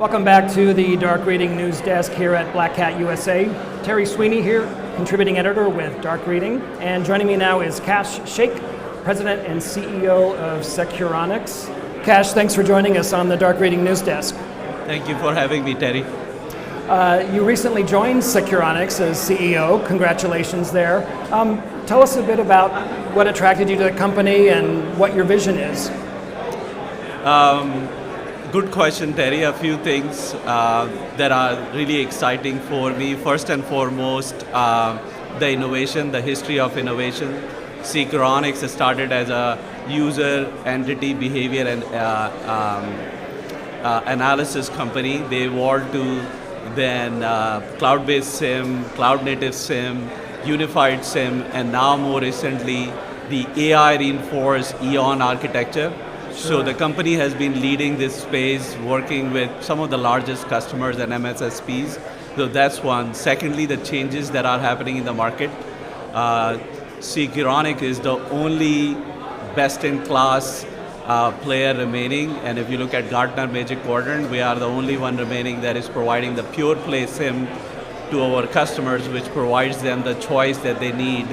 Welcome back to the Dark Reading News Desk here at Black Hat USA. Terry Sweeney here, contributing editor with Dark Reading. And joining me now is Kash Shaikh, President and CEO of Securonix. Kash, thanks for joining us on the Dark Reading News Desk. Thank you for having me, Terry. You recently joined Securonix as CEO. Congratulations there. Tell us a bit about what attracted you to the company and what your vision is. Good question, Terry. A few things that are really exciting for me. First and foremost, the innovation, the history of innovation. Securonix started as a user entity behavior and analysis company. They evolved to then cloud-based SIM, cloud-native SIM, unified SIM, and now more recently, the AI-reinforced EON architecture. So the company has been leading this space, working with some of the largest customers and MSSPs. So that's one. Secondly, the changes that are happening in the market. Securonix is the only best-in-class player remaining, and if you look at Gartner Magic Quadrant, we are the only one remaining that is providing the pure play SIM to our customers, which provides them the choice that they need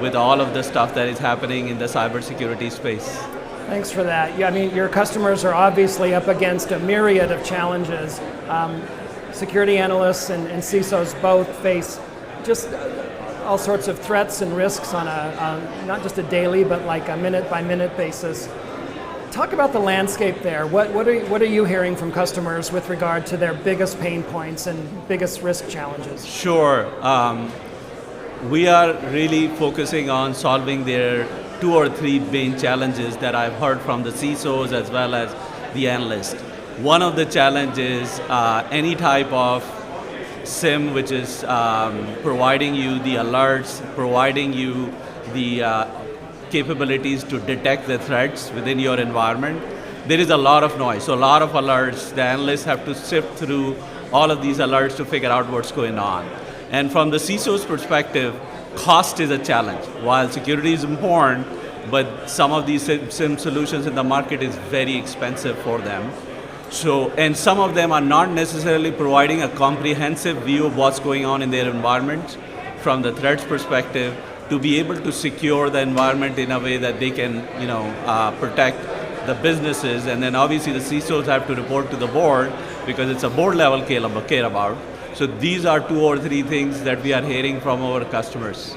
with all of the stuff that is happening in the cybersecurity space. Thanks for that. Yeah, I mean, your customers are obviously up against a myriad of challenges. Security analysts and CISOs both face just all sorts of threats and risks on not just a daily, but like a minute-by-minute basis. Talk about the landscape there. What are you hearing from customers with regard to their biggest pain points and biggest risk challenges? Sure. We are really focusing on solving their 2 or 3 main challenges that I've heard from the CISOs as well as the analysts. One of the challenges, any type of SIM which is providing you the alerts, providing you the capabilities to detect the threats within your environment, there is a lot of noise. So a lot of alerts, the analysts have to sift through all of these alerts to figure out what's going on. And from the CISO's perspective, cost is a challenge. While security is important, but some of these SIM solutions in the market is very expensive for them. So, and some of them are not necessarily providing a comprehensive view of what's going on in their environment from the threats perspective to be able to secure the environment in a way that they can, protect the businesses. And then obviously the CISOs have to report to the board because it's a board level care about. So these are 2 or 3 things that we are hearing from our customers.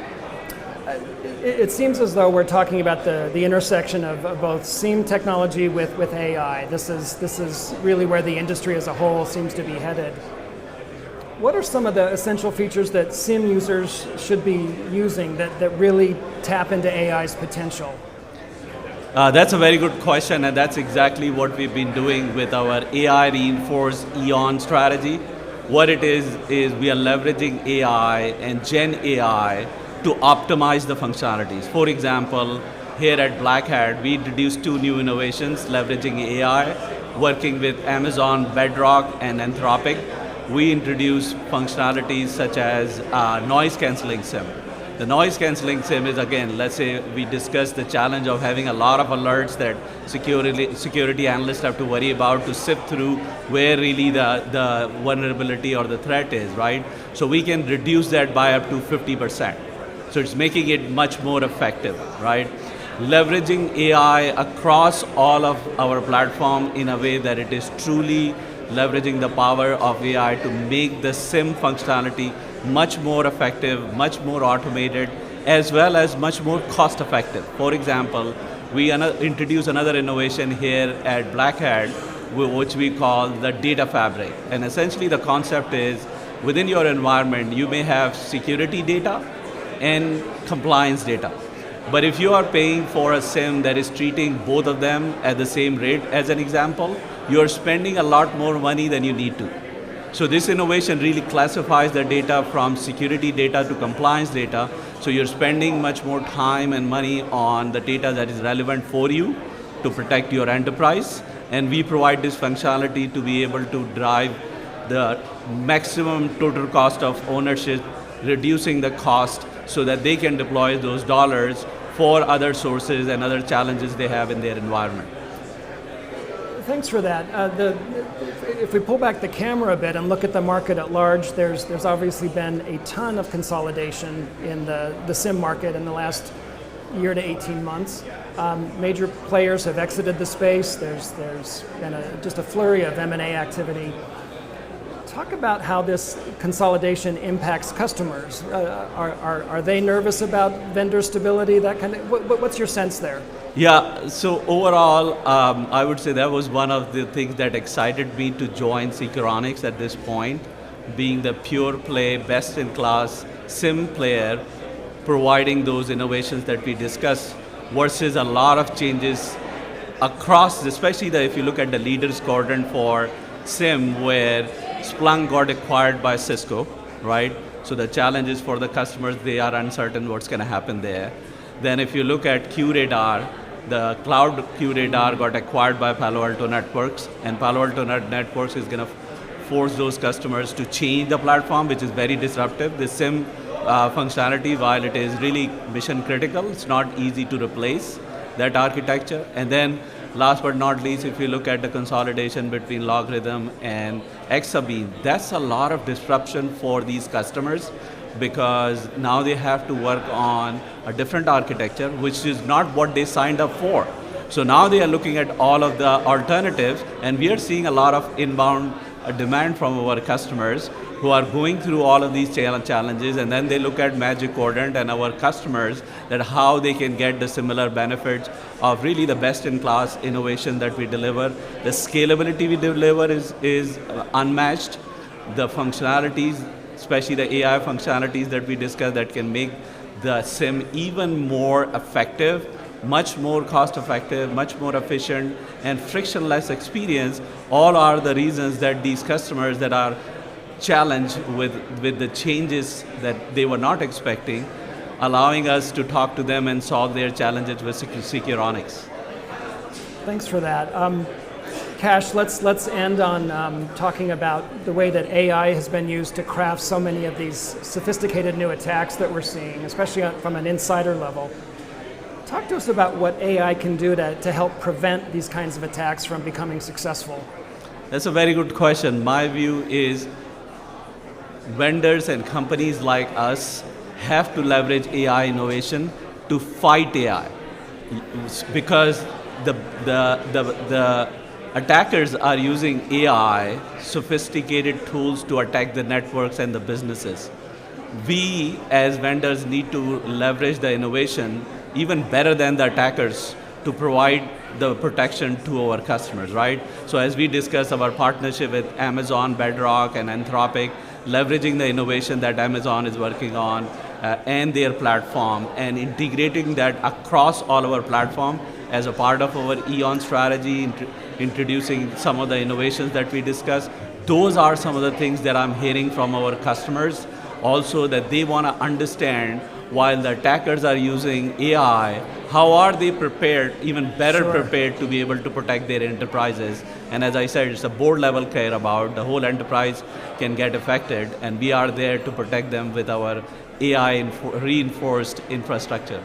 It seems as though we're talking about the intersection of both SIEM technology with AI. This is really where the industry as a whole seems to be headed. What are some of the essential features that SIEM users should be using that really tap into AI's potential? That's a very good question, and that's exactly what we've been doing with our AI-reinforced EON strategy. What it is we are leveraging AI and Gen AI to optimize the functionalities. For example, here at Black Hat, we introduced 2 new innovations leveraging AI, working with Amazon Bedrock and Anthropic. We introduced functionalities such as noise canceling SIM. The noise canceling SIM is, again, let's say we discussed the challenge of having a lot of alerts that security analysts have to worry about to sift through where really the vulnerability or the threat is, right? So we can reduce that by up to 50%. So it's making it much more effective, right? Leveraging AI across all of our platform in a way that it is truly leveraging the power of AI to make the SIM functionality much more effective, much more automated, as well as much more cost effective. For example, we introduced another innovation here at Black Hat, which we call the data fabric. And essentially the concept is, within your environment, you may have security data and compliance data. But if you are paying for a SIM that is treating both of them at the same rate, as an example, you're spending a lot more money than you need to. So this innovation really classifies the data from security data to compliance data. So you're spending much more time and money on the data that is relevant for you to protect your enterprise. And we provide this functionality to be able to drive the maximum total cost of ownership, reducing the cost so that they can deploy those dollars for other sources and other challenges they have in their environment. Thanks for that. If we pull back the camera a bit and look at the market at large, there's obviously been a ton of consolidation in the SIM market in the last year to 18 months. Major players have exited the space. There's been just a flurry of M&A activity. Talk about how this consolidation impacts customers. Are they nervous about vendor stability? That kind of. What's your sense there? Yeah, so overall, I would say that was one of the things that excited me to join Securonix at this point, being the pure play, best-in-class SIM player, providing those innovations that we discussed, versus a lot of changes across, especially if you look at the leaders quadrant for SIM, where Splunk got acquired by Cisco, right? So the challenge is for the customers, they are uncertain what's going to happen there. Then if you look at QRadar, the cloud QRadar got acquired by Palo Alto Networks, and Palo Alto Networks is going to force those customers to change the platform, which is very disruptive. The SIM functionality, while it is really mission critical, it's not easy to replace that architecture. And then last but not least, if you look at the consolidation between Logarithm and Exabeam, that's a lot of disruption for these customers, because now they have to work on a different architecture, which is not what they signed up for. So now they are looking at all of the alternatives, and we are seeing a lot of inbound demand from our customers who are going through all of these challenges, and then they look at Magic Quadrant and our customers, that how they can get the similar benefits of really the best-in-class innovation that we deliver. The scalability we deliver is unmatched. The functionalities, especially the AI functionalities that we discussed, that can make the SIM even more effective, much more cost-effective, much more efficient, and frictionless experience, all are the reasons that these customers that are challenged with the changes that they were not expecting, allowing us to talk to them and solve their challenges with Securonix. Thanks for that. Kash, let's end on talking about the way that AI has been used to craft so many of these sophisticated new attacks that we're seeing, especially from an insider level. Talk to us about what AI can do to help prevent these kinds of attacks from becoming successful. That's a very good question. My view is vendors and companies like us have to leverage AI innovation to fight AI, because the attackers are using AI, sophisticated tools, to attack the networks and the businesses. We as vendors need to leverage the innovation even better than the attackers to provide the protection to our customers, right? So as we discuss our partnership with Amazon, Bedrock, and Anthropic, leveraging the innovation that Amazon is working on and their platform, and integrating that across all our platform as a part of our Eon strategy, introducing some of the innovations that we discussed. Those are some of the things that I'm hearing from our customers. Also, that they want to understand, while the attackers are using AI, how are they prepared, even better prepared, to be able to protect their enterprises. And as I said, it's a board level care about the whole enterprise can get affected, and we are there to protect them with our AI reinforced infrastructure.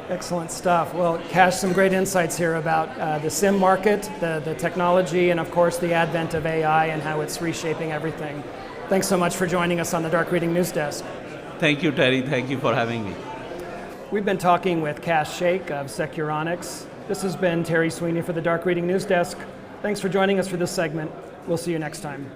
Excellent stuff. Well, Kash, some great insights here about the SIM market, the technology, and of course the advent of AI and how it's reshaping everything. Thanks so much for joining us on the Dark Reading News Desk. Thank you, Terry. Thank you for having me. We've been talking with Kash Shaikh of Securonix. This has been Terry Sweeney for the Dark Reading News Desk. Thanks for joining us for this segment. We'll see you next time.